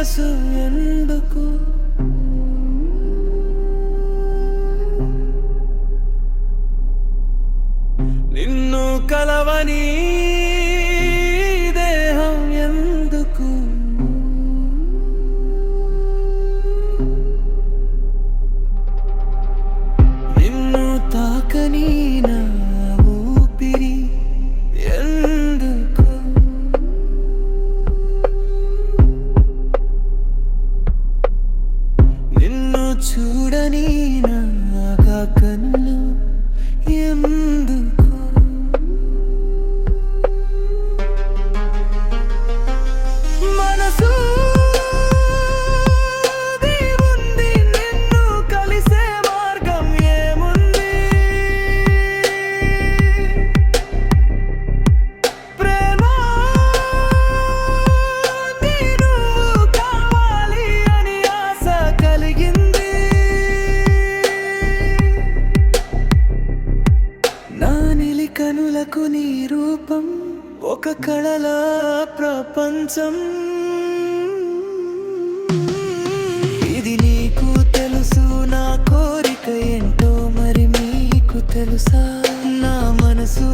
మనసు ఎందుకు నిన్ను కలవని దేహం ఎందుకు నిన్ను తాకని నా ఊపిరి ఎందుకు నిన్ను చూడని నా కన్ను ఎందుకు మనసు ఉంది నిన్ను కలిసే మార్గం ఏముంది ప్రేమ నువ్వు కావాలి అని ఆశ కలిగింది నా నిలి కనులకు నీ రూపం ఒక కళల ప్రపంచం ఇది నీకు తెలుసు నా కోరిక ఏంటో మరి మీకు తెలుసా నా మనసు